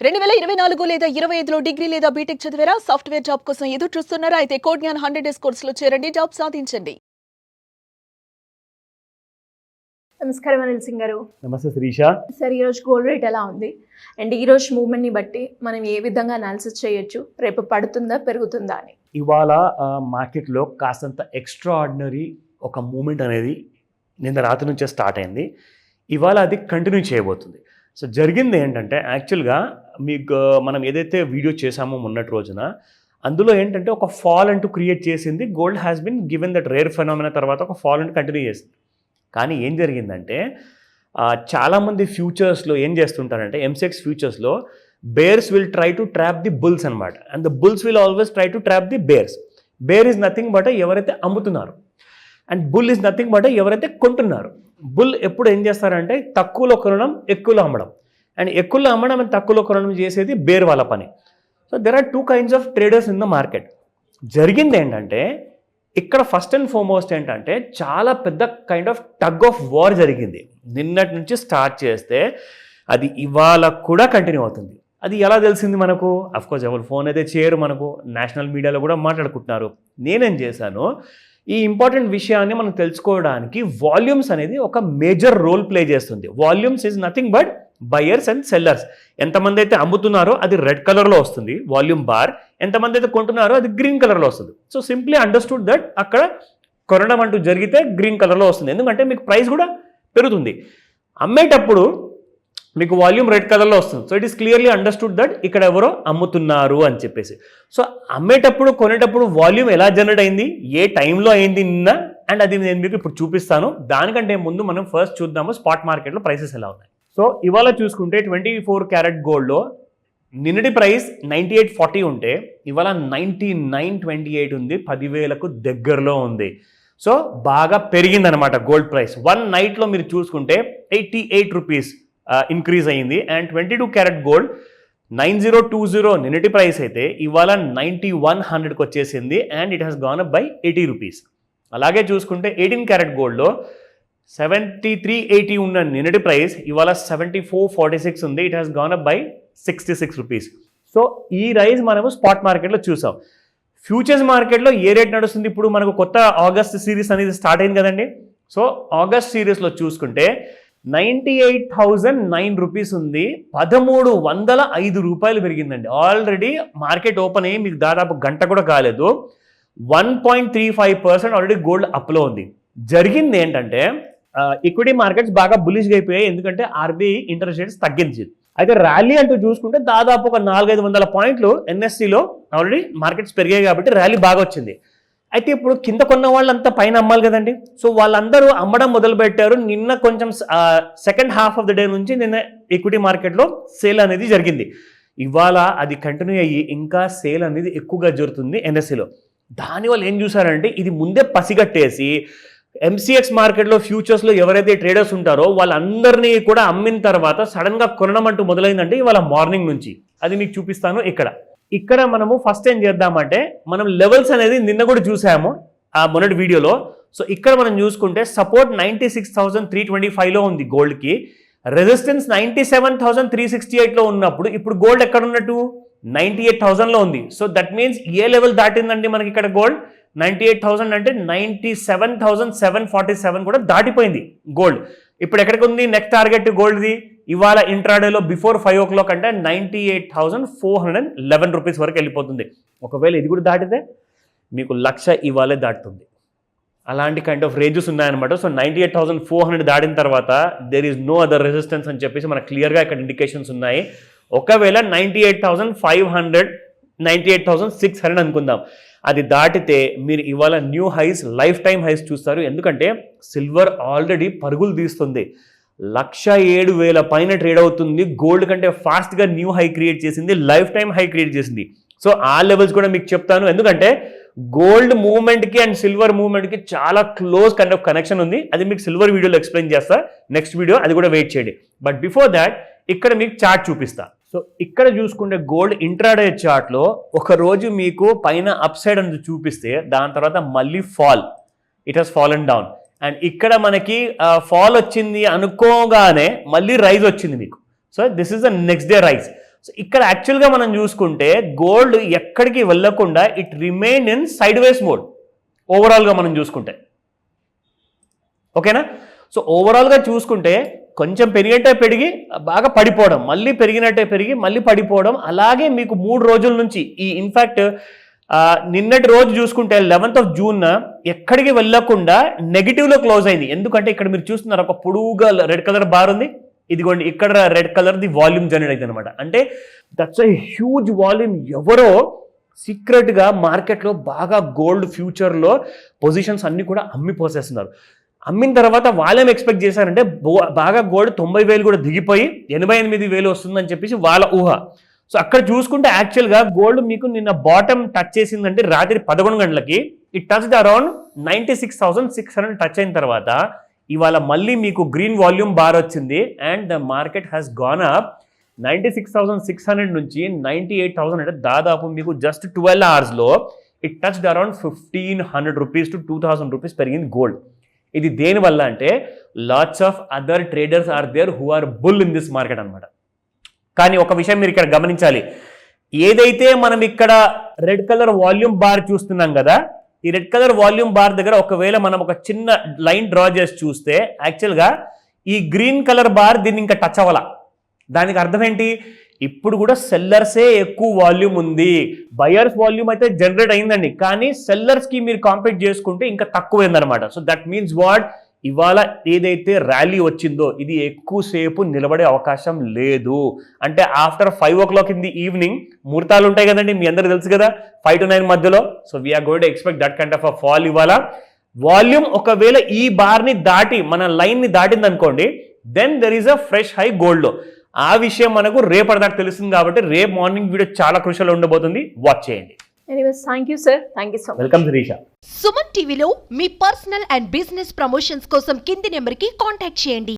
2024 లేదా 25లో డిగ్రీ లేదా బీటెక్ చదివారా? సాఫ్ట్‌వేర్ జాబ్ కోసం ఎదురు చూస్తున్నారా? అయితే కోడ్ జ్ఞాన్ 100 డేస్ కోర్సులో చేరండి, జాబ్ సాధించండి. నమస్కారం అనిల్ సింగ్ గారు. నమస్తే శిరీష. సార్, ఈరోజు గోల్డ్ రేట్ ఎలా ఉంది? అండ్ ఈరోజు మూవ్మెంట్ని బట్టి మనం ఏ విధంగా అనాలిసిస్ చేయొచ్చు? రేపు పడుతుందా పెరుగుతుందా అని? ఇవాళ మార్కెట్లో కాస్తంత ఎక్స్ట్రాఆర్డినరీ ఒక మూమెంట్ అనేది నిన్న రాత్రి నుంచే స్టార్ట్ అయింది. ఇవాళ అది కంటిన్యూ చేయబోతుంది. సో జరిగింది ఏంటంటే, యాక్చువల్గా మీకు మనం ఏదైతే వీడియో చేసామో మొన్నటి రోజున, అందులో ఏంటంటే ఒక ఫాల్ అంటూ క్రియేట్ చేసింది. Gold has been given that rare phenomena తర్వాత ఒక ఫాల్ అంటూ కంటిన్యూ చేసింది. కానీ ఏం జరిగిందంటే, చాలామంది ఫ్యూచర్స్లో ఏం చేస్తుంటారంటే, ఎంసెక్స్ ఫ్యూచర్స్లో bears will try to trap the bulls అనమాట. And the bulls will always try to trap the bears. Bear is nothing but ఎవరైతే అమ్ముతున్నారు, and bull is nothing but ఎవరైతే కొంటున్నారు. బుల్ ఎప్పుడు ఏం చేస్తారంటే తక్కువలో కొనడం, ఎక్కువలో అమ్మడం. అండ్ ఎక్కువలో అమ్మడం అండ్ తక్కువలో కొనడం చేసేది బేర్ వాళ్ళ పని. So there are two kinds of traders in the market. జరిగింది ఏంటంటే, ఇక్కడ ఫస్ట్ అండ్ ఫార్మోస్ట్ ఏంటంటే చాలా పెద్ద kind of tug of war జరిగింది. నిన్నటి నుంచి స్టార్ట్ చేస్తే అది ఇవాళ కూడా కంటిన్యూ అవుతుంది. అది ఎలా తెలిసింది మనకు? అఫ్కోర్స్ ఎవరు ఫోన్ అయితే చేయరు, మనకు నేషనల్ మీడియాలో కూడా మాట్లాడుకుంటున్నారు. నేనేం చేశాను, ఈ ఇంపార్టెంట్ విషయాన్ని మనం తెలుసుకోవడానికి వాల్యూమ్స్ అనేది ఒక మేజర్ రోల్ ప్లే చేస్తుంది. Volumes is nothing but buyers and sellers. ఎంతమంది అయితే అమ్ముతున్నారో అది రెడ్ కలర్లో వస్తుంది వాల్యూమ్ బార్, ఎంతమంది అయితే కొంటున్నారో అది గ్రీన్ కలర్లో వస్తుంది. సో సింప్లీ అండర్స్టూడ్ దట్ అక్కడ కొనడం అంటూ జరిగితే గ్రీన్ కలర్లో వస్తుంది, ఎందుకంటే మీకు ప్రైస్ కూడా పెరుగుతుంది. అమ్మేటప్పుడు మీకు వాల్యూమ్ రెడ్ కలర్లో వస్తుంది. So it is clearly understood that ఇక్కడ ఎవరో అమ్ముతున్నారు అని చెప్పేసి. సో అమ్మేటప్పుడు కొనేటప్పుడు వాల్యూమ్ ఎలా జనరేట్ అయింది, ఏ టైంలో అయింది నిన్న, అండ్ అది నేను మీకు ఇప్పుడు చూపిస్తాను. దానికంటే ముందు మనం ఫస్ట్ చూద్దాము స్పాట్ మార్కెట్లో ప్రైసెస్ ఎలా ఉన్నాయి. సో ఇవాళ చూసుకుంటే 24 క్యారెట్ గోల్డ్లో నిన్నటి ప్రైస్ 98.40 ఉంటే ఇవాళ 99.28 ఉంది. 10,000కు దగ్గరలో ఉంది. సో బాగా పెరిగిందనమాట గోల్డ్ ప్రైస్. వన్ నైట్లో మీరు చూసుకుంటే 88 రూపీస్ ఇంక్రీజ్ అయ్యింది. అండ్ 22 క్యారెట్ గోల్డ్ 9020 నిన్నటి ప్రైస్ అయితే ఇవాళ 9100కి వచ్చేసింది. And it has gone up by 80 rupees. అలాగే చూసుకుంటే 18 క్యారెట్ గోల్డ్లో 7380 ఉన్న నిన్నటి ప్రైస్ ఇవాళ 7446 ఉంది. It has gone up by 66 rupees. So ఈ రైజ్ మనము స్పాట్ మార్కెట్లో చూసాం. ఫ్యూచర్స్ మార్కెట్లో ఏ రేట్ నడుస్తుంది? ఇప్పుడు మనకు కొత్త ఆగస్ట్ సిరీస్ అనేది స్టార్ట్ అయింది కదండి. సో ఆగస్ట్ సిరీస్లో చూసుకుంటే 98,009 రూపీస్ ఉంది. 1,305 రూపాయలు పెరిగిందండి. ఆల్రెడీ మార్కెట్ ఓపెన్ అయ్యి మీకు దాదాపు గంట కూడా కాలేదు. 1.35% ఆల్రెడీ గోల్డ్ అప్లో ఉంది. జరిగింది ఏంటంటే, ఈక్విటీ మార్కెట్స్ బాగా బులిష్గా అయిపోయాయి, ఎందుకంటే ఆర్బీఐ ఇంట్రెస్ట్ రేట్స్ తగ్గించింది. అయితే ర్యాలీ అంటూ చూసుకుంటే దాదాపు ఒక 400-500 పాయింట్లు ఎన్ఎస్సిలో ఆల్రెడీ మార్కెట్స్ పెరిగాయి కాబట్టి ర్యాలీ బాగా వచ్చింది. అయితే ఇప్పుడు కింద కొన్న వాళ్ళంతా పైన అమ్మాలి కదండి. సో వాళ్ళందరూ అమ్మడం మొదలుపెట్టారు. నిన్న కొంచెం second half of the day నుంచి నిన్న ఈక్విటీ మార్కెట్లో సేల్ అనేది జరిగింది. ఇవాళ అది కంటిన్యూ అయ్యి ఇంకా సేల్ అనేది ఎక్కువగా జరుగుతుంది ఎన్ఎస్సిలో. దానివల్ల ఏం చూసారంటే, ఇది ముందే పసిగట్టేసి ఎంసీఎక్స్ మార్కెట్లో ఫ్యూచర్స్లో ఎవరైతే ట్రేడర్స్ ఉంటారో వాళ్ళందరినీ కూడా అమ్మిన తర్వాత సడన్గా కొనడం అంటూ మొదలైందంటే ఇవాళ మార్నింగ్ నుంచి. అది మీకు చూపిస్తాను. ఇక్కడ మనము ఫస్ట్ ఏం చేద్దామంటే, మనం లెవెల్స్ అనేది నిన్న కూడా చూసాము ఆ మొన్నటి వీడియోలో. సో ఇక్కడ మనం చూసుకుంటే సపోర్ట్ 96,325లో ఉంది గోల్డ్కి, రెసిస్టెన్స్ 97,368లో ఉన్నప్పుడు ఇప్పుడు గోల్డ్ ఎక్కడ ఉన్నట్టు 98,000లో ఉంది. సో దట్ మీన్స్ ఏ లెవెల్ దాటిందండి మనకి ఇక్కడ గోల్డ్? 98,000 అంటే 97,747 కూడా దాటిపోయింది గోల్డ్. ఇప్పుడు ఎక్కడికి ఉంది నెక్స్ట్ టార్గెట్ గోల్డ్ది? ఇవాళ ఇంట్రాడేలో బిఫోర్ 5 o'clock అంటే 98,411 రూపీస్ వరకు వెళ్ళిపోతుంది. ఒకవేళ ఇది కూడా దాటితే మీకు 1,00,000 ఇవాళే దాటుతుంది. అలాంటి కైండ్ ఆఫ్ రేంజెస్ ఉన్నాయన్నమాట. సో 98,400 దాటిన తర్వాత there is no other resistance అని చెప్పేసి మనకు క్లియర్గా ఇక్కడ ఇండికేషన్స్ ఉన్నాయి. ఒకవేళ 98,500, 98,600 అనుకుందాం, అది దాటితే మీరు ఇవాళ new highs, lifetime highs చూస్తారు. ఎందుకంటే సిల్వర్ ఆల్రెడీ పరుగులు తీస్తుంది. 107,000 పైన ట్రేడ్ అవుతుంది. గోల్డ్ కంటే ఫాస్ట్గా న్యూ హై క్రియేట్ చేసింది, లైఫ్ టైం హై క్రియేట్ చేసింది. సో ఆ లెవెల్స్ కూడా మీకు చెప్తాను, ఎందుకంటే గోల్డ్ మూవ్మెంట్కి అండ్ సిల్వర్ మూవ్మెంట్కి చాలా క్లోజ్ కైండ్ ఆఫ్ కనెక్షన్ ఉంది. అది మీకు సిల్వర్ వీడియోలో ఎక్స్ప్లెయిన్ చేస్తా నెక్స్ట్ వీడియో, అది కూడా వెయిట్ చేయండి. బట్ బిఫోర్ దాట్ ఇక్కడ మీకు చార్ట్ చూపిస్తా. సో ఇక్కడ చూసుకుంటే గోల్డ్ ఇంట్రాడే చార్ట్లో ఒక రోజు మీకు పైన అప్ సైడ్ అనేది చూపిస్తే దాని తర్వాత మళ్ళీ fall, it has fallen down. And ఇక్కడ మనకి ఫాల్ వచ్చింది అనుకోగానే మళ్ళీ రైజ్ వచ్చింది మీకు. So this is the next day rise. So ఇక్కడ యాక్చువల్గా మనం చూసుకుంటే గోల్డ్ ఎక్కడికి వెళ్ళకుండా it remain in sideways mode ఓవరాల్గా మనం చూసుకుంటే. ఓకేనా? సో ఓవరాల్గా చూసుకుంటే కొంచెం పెరిగినట్టే పెరిగి బాగా పడిపోవడం, మళ్ళీ పెరిగినట్టే పెరిగి మళ్ళీ పడిపోవడం, అలాగే మీకు 3 రోజుల నుంచి ఈ ఇన్ఫ్యాక్ట్ నిన్నటి రోజు చూసుకుంటే 11th June ఎక్కడికి వెళ్ళకుండా నెగిటివ్లో క్లోజ్ అయింది. ఎందుకంటే ఇక్కడ మీరు చూస్తున్నారు ఒక పొడుగుగా రెడ్ కలర్ బార్ ఉంది, ఇదిగోండి ఇక్కడ రెడ్ కలర్ది వాల్యూమ్ జనరేట్ అయింది అనమాట. అంటే దట్స్ ఎ హ్యూజ్ వాల్యూమ్. ఎవరో సీక్రెట్గా మార్కెట్లో బాగా గోల్డ్ ఫ్యూచర్లో పొజిషన్స్ అన్ని కూడా అమ్మిపోసేస్తున్నారు. అమ్మిన తర్వాత వాళ్ళేం ఎక్స్పెక్ట్ చేశారంటే బాగా గోల్డ్ 90,000 కూడా దిగిపోయి 88,000 వస్తుందని చెప్పేసి వాళ్ళ ఊహ. సో అక్కడ చూసుకుంటే యాక్చువల్గా గోల్డ్ మీకు నిన్న బాటమ్ టచ్ చేసిందంటే రాత్రి 11 గంటలకి ఇట్ టచ్డ్ అరౌండ్ 96,600 టచ్ అయిన తర్వాత ఇవాళ మళ్ళీ మీకు గ్రీన్ వాల్యూమ్ బార్ వచ్చింది and the market has gone up 96,600 నుంచి 98,000. అంటే దాదాపు మీకు జస్ట్ 12 అవర్స్లో it touched around 1,500 rupees to 2,000 rupees పెరిగింది గోల్డ్. ఇది దేనివల్ల అంటే lots of other traders are there who are bull in this market అనమాట. కానీ ఒక విషయం మీరు ఇక్కడ గమనించాలి, ఏదైతే మనం ఇక్కడ రెడ్ కలర్ వాల్యూమ్ బార్ చూస్తున్నాం కదా, ఈ రెడ్ కలర్ వాల్యూమ్ బార్ దగ్గర ఒకవేళ మనం ఒక చిన్న లైన్ డ్రా చేసి చూస్తే యాక్చువల్గా ఈ గ్రీన్ కలర్ బార్ దీన్ని ఇంకా టచ్ అవ్వాల. దానికి అర్థం ఏంటి? ఇప్పుడు కూడా సెల్లర్సే ఎక్కువ వాల్యూమ్ ఉంది, బయర్స్ వాల్యూమ్ అయితే జనరేట్ అయిందండి, కానీ సెల్లర్స్కి మీరు కాంపీట్ చేసుకుంటే ఇంకా తక్కువైందనమాట. సో దట్ మీన్స్ వాట్, ఇవాళ ఏదైతే ర్యాలీ వచ్చిందో ఇది ఎక్కువసేపు నిలబడే అవకాశం లేదు. అంటే after 5 o'clock in the evening ముహూర్తాలు ఉంటాయి కదండి, మీ అందరికి తెలుసు కదా, 5 to 9 మధ్యలో. So we're going to expect that kind of a fall. ఇవాళ వాల్యూమ్ ఒకవేళ ఈ బార్ని దాటి మన లైన్ని దాటింది అనుకోండి, then there is a fresh high గోల్డ్లో. ఆ విషయం మనకు రేపటి దాకా తెలుస్తుంది కాబట్టి రేపు మార్నింగ్ వీడియో చాలా క్రూషియల్ ఉండబోతుంది, వాచ్ చేయండి. Anyways thank you sir, thank you so much. Welcome Shirisha. Suman టీవీలో మీ పర్సనల్ అండ్ బిజినెస్ ప్రమోషన్స్ కోసం కింది నెంబర్కి కాంటాక్ట్ చేయండి.